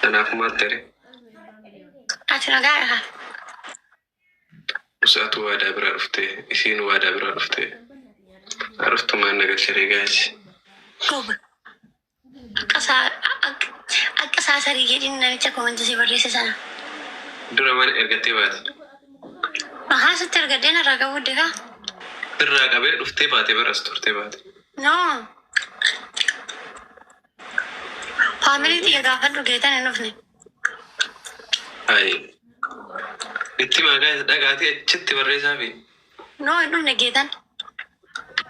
تناف ما تري أتنا قاعدة وساتو وادا برا رفتي يسين وادا برا رفتي عرفت ما نقل شريقاش كوب أقصى سريجي إننا نتكلم عن جزء بريس سنة درا من إرجعتي بات ما خاصة ترجعنا رجعوا دكا الرجع بيت رفتي باتي برا استورتي بات no family دي قاعدة رجعتنا نفني أي إنتي ما قاعد دقاتي شتي برا سافي no إنه نجيتان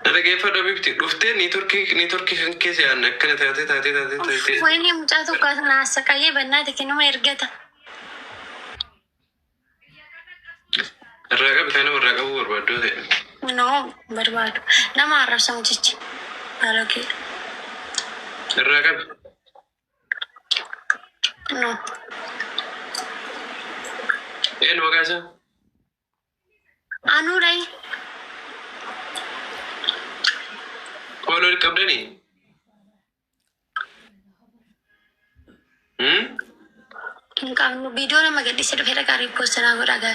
أنا كيف أنا بيبتي رفتي نيتوركي خن كيسي أنا كنا تاتي وين يوم جاتو كاسنا سكاية بنا تكينو ما يرجعتا الرجع بتاعنا الرجع هو بربادو ده no بربادو لا ما أعرف سمجتش أراكي الرجع no إيه الوجاسة أنو راي قولوا لك قبلني Hingkang nu video na magadi sa dheera kari post na go raga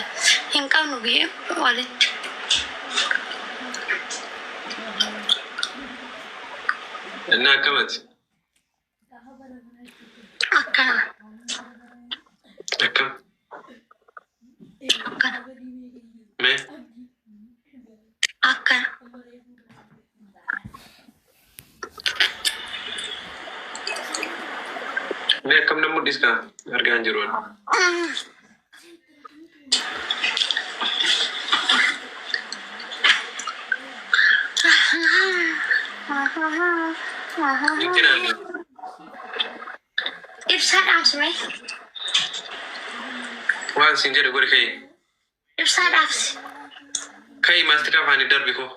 hingkang nu bi wallet إنها كمت akka أكم ما akka ما كم نمو ديسكا أرجع نجرون يمكن أن ifsad apps mai وان سنجر يقول كي ifsad apps كي ما استكاف عن الدرب كو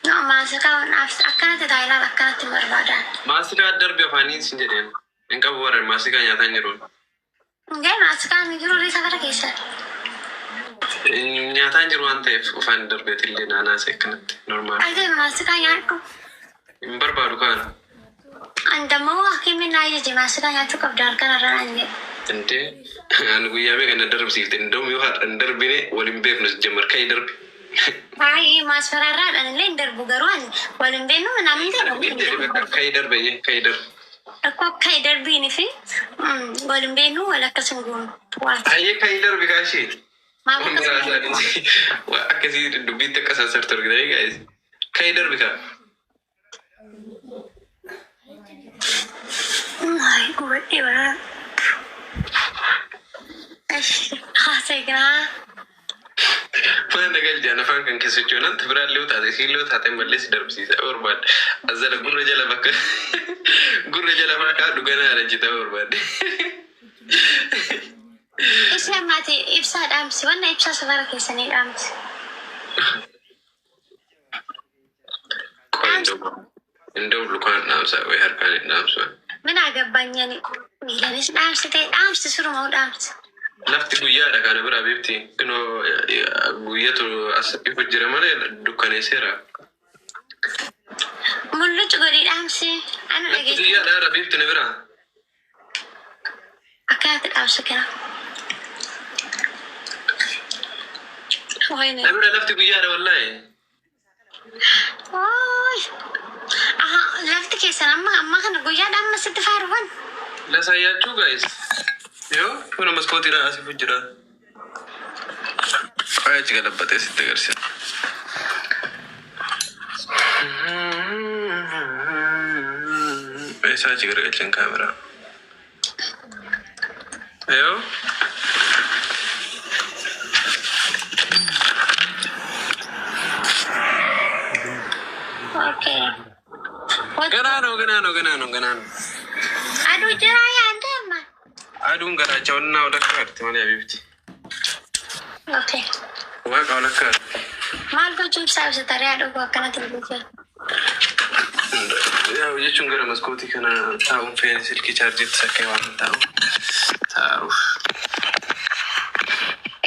no masaka apps akkana te Thailand akkana te barbadan ما استكاف الدرب يفاني سنجرين إنك بورر ما استكاف نياتا نجرون ngai masaka mi juro ri sakara kesa نياتا نجرون تيف وفان الدرب يتلي نانا سكنت نورمال ai dai masaka yaako بربادو كان anda mau hakimi na yaji masaka yaatu kabdar kana rananje أنت أنا ويا بيك أنا درب سيفت إندوم يوها دربني ولم بيك نسجمر كي درب ai mas farara dan lender bugaruan walim beno namin كي درب إيه كي درب aku kai darbi ni fi walim beno wala kasungun puas هاي كي درب كاشي ma ما رأسا وأكسي دبيت كاسا سرتور كده guys كي درب كا ai gue iba خاصة ما نقل جانا فان كان كسجونا أنت برا لو تاتي سيلو تاتي مللس درب سيسا أورباد أزالا قرر جلا بكا قرر جلا بكا دوغانا على جيتا أورباد إيش ما تي إبساد أمس وانا إبساد صغيرة كيساني أمس إندو لكان نامسا ويهركان نامسا من عقبان يعني ميلانيس أمس تي أمس تسرو مود أمس lafti guyyaadha kana bira beekti kunoo guyyatu as ifu jira malee dukkaneesseera mullucu godhi dhaamsi anu lafti dhageessa guyyaadha irra beekti na bira akkanatti dhaamsu kira wayne na bira lafti guyyaadha wallaahi oy aha lafti keessan amma kana guyyaa dhamma sitti faaruwan lasaayaachuu guys yoo kuna maskootii irraa asifu jira achi galabbatee sitti agarsiisa eessaa achi garagalchan kaameraa yoo okay ganaano aduh jira yaanda amma aduun garaacha wannaa walakka harti malee abiibti okay waaqa walakka maal gochuun saabsa taree aduu akkanatti bulchaa yaa jechuun gara maskootii kana taa'uun feene silkii chaarjiitti sakkee waan taa'uuf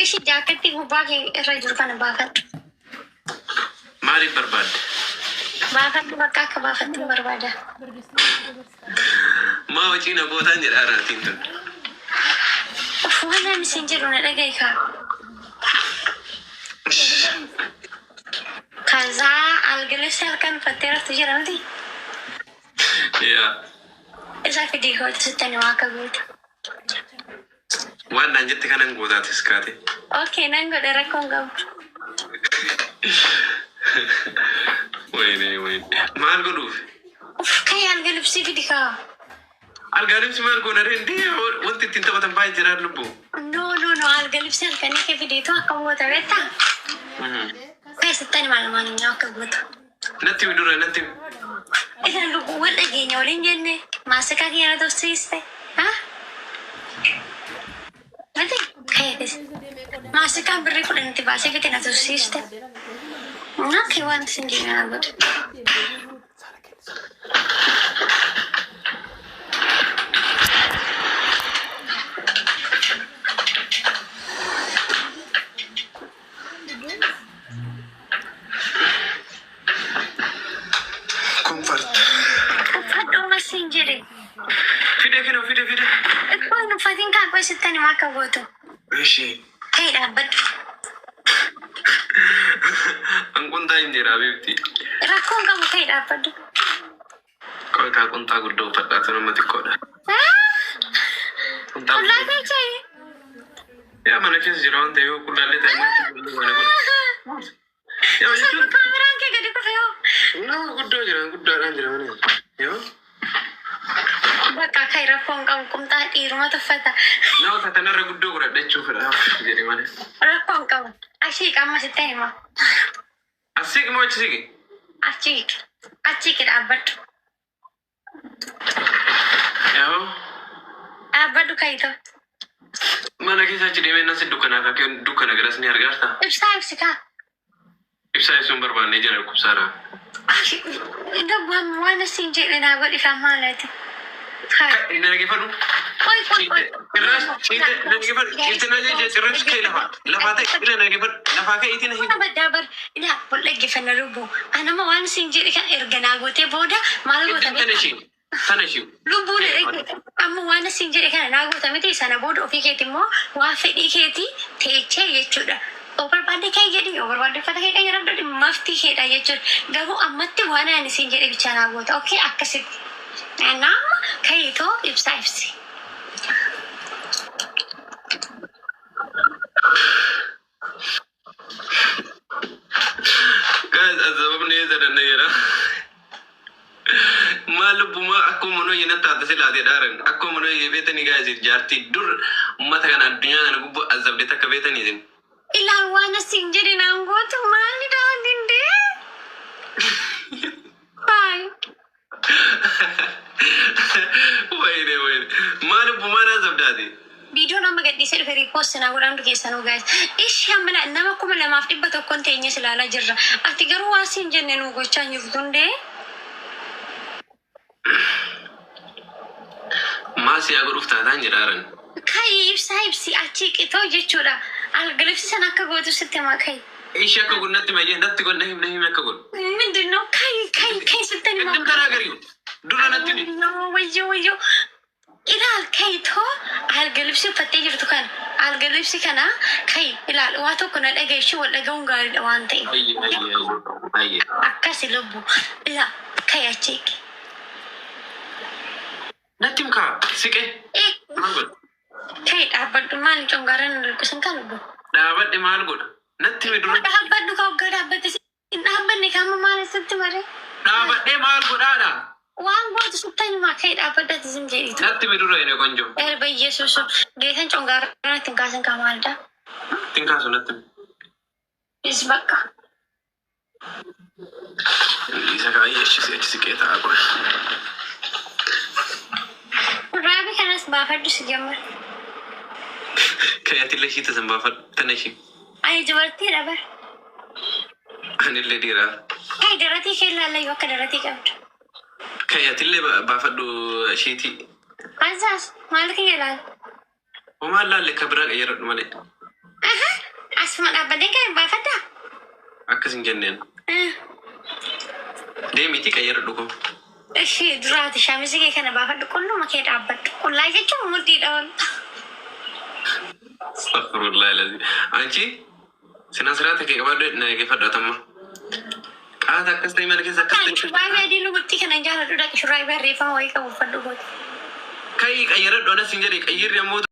ishi jaakatti gubbaa kee irra jiru kana baafadhu maaliif barbaadde baafadhu bakka akka baafattu barbaada maa وجهي نقوتان جرارة تينتون وانا مسنجر وانا دقيقة كذا الجلسة كان فترة تجرا دي يا إذا في دي هو تستني معك قلت وانا جت كان نقوتات سكاتي أوكي نانجو دركون قبل وين ما القلوب كي الجلسة في دي كا القلوب ما القلوب نرندي وانت تنتبه تنباي جرار لبو نو الجلسة كان كيف دي تو أكمل تبعتا كي ستني معلومات معك قلت نتي ودورة نتي إذا لو قول أجيني ولين جنة ما سكاكي أنا دوسيسته ها nanti kayak masih kan beri kuda nanti bahasa kita nanti sistem nak hewan sendiri aku comfort dong masih jadi fide itu nufatin kan aku setani maka buat ماشي kayak dapat أنكون تاين جرا بيبتي rakon kamu kayak dapat كل كون تاقول دو فتاة نما تكودا كون تاقول lagi cai يا ما نفيس جيران تيو كل اللي تايم يا sama وجدت kamera kayak gede kok yo لا كودا جيران جيران يو bakal kayak rakon kamu kumta di rumah tefata لا تتنرى كودا كودا دشوف لا جري مانه rakon kamu asyik kamu masih tema أسيك ما تسيك asyik dapat ياو dapat kayak itu ما نكيس أشدي من الناس الدكان كأن دكان أجلس نيرجعتا Ibsa kak. إبسا يسون بربان نيجي نركب سارا Ina buwan mo na sinjit na ako di kama natin. Hai. نرجع فلو Oy. الراس نرجع فل إنتنا جي الراس كي لفاتك إلى نرجع فل لفاك إيتنا هي Ano ba dabar? Ina pula gifa na rubo. Ano mo wan sinjit ka ergana gote boda malu إنت تنشي lubu na amo wan sinjit ka na gote miti sana bodo ofi keti mo wa fe di keti teche yechuda. Overbody kayak jadi overbody pada kayak yang ada mafti kayak aja cur gabu amat tuh mana nih sih jadi bicara gue tuh oke akasit enak kayak itu Ibsa guys azabni zara nayara malu buma aku mono yena tata sila de daran aku mono yebeta ni guys jarti dur mata kana dunya na gubu azab de takabeta ni din ilang wana sing jadi nanggo tuh mana dah dinde bye wait malu buma na azab dadi video nama gak disir very post na kurang tuh kisah guys ish yang mana nama aku malah maaf ibat aku kontennya selala jerra arti garu wasin jenne nunggu canyu dunde masih aku rufta dan jiraran kai Ibsa acik itu aja curah algalipsi sana kago tuh setiap kai إيش أكون نتي ما يهدت تقول نهيم ما كقول. من دونه كاي ستاني ما. أنت ترى غريب. دولا نتني. ويجو. إلى الكاي تو القلب سي فتيجر تكان القلب سي كنا كاي إلى واتو كنا لقى شو ولا جون قال وانتي. أي. أكاسي لبو لا كاي أشيك. نتي مكا سكة. إيه. ما قول. كاي أبد مال جون قارن لكسن كالبو. أبد ما قول. نتي مدرو. أبد كاو قار أبد إن أبد نكمل مال ستة مرة. أبد ما قول هذا. Wang buat sultan makai apa dah sendiri itu. Nanti berdua ini konjo. Bayi Yesus, dia kan conggar tingkasan kamar dah. Tingkasan nanti. Isbaka. Bisa kaya Yesus kita aku. Rabi kan sebafat tu sejamar. Kayak tiada kita sebafat tanasi. Ayo jawarti rabar. Anil lady ra. Hey darati kela lagi waktu darati kau. Kayak tiada bafat do shiti. Azas, malu kela. Oma lah lekabrak ayat malik. Aha, asmat apa deh kan bafat dah. Aku singjanen. Dia miti ayat duko. እሺ ድራት ሻሚዝ ከነ ባፈድ ቁሉ መከዳ አበድ ቁላይቸው ሙዲ ዳውን አስተግፊሩላህ ለዚ አንቺ ስነ ስርዓት ከቀባደ ነገ ፈዳተማ ቃታ ከስተይ መልከ ዘከስተይ ሹራይ በዲሉ ብቲ ከነ እንጃራ ዱዳ ሹራይ በሬፋ ወይ ከወፈዱ ከይ ቀየረ ዶነ ሲንጀሪ ቀይር የሞት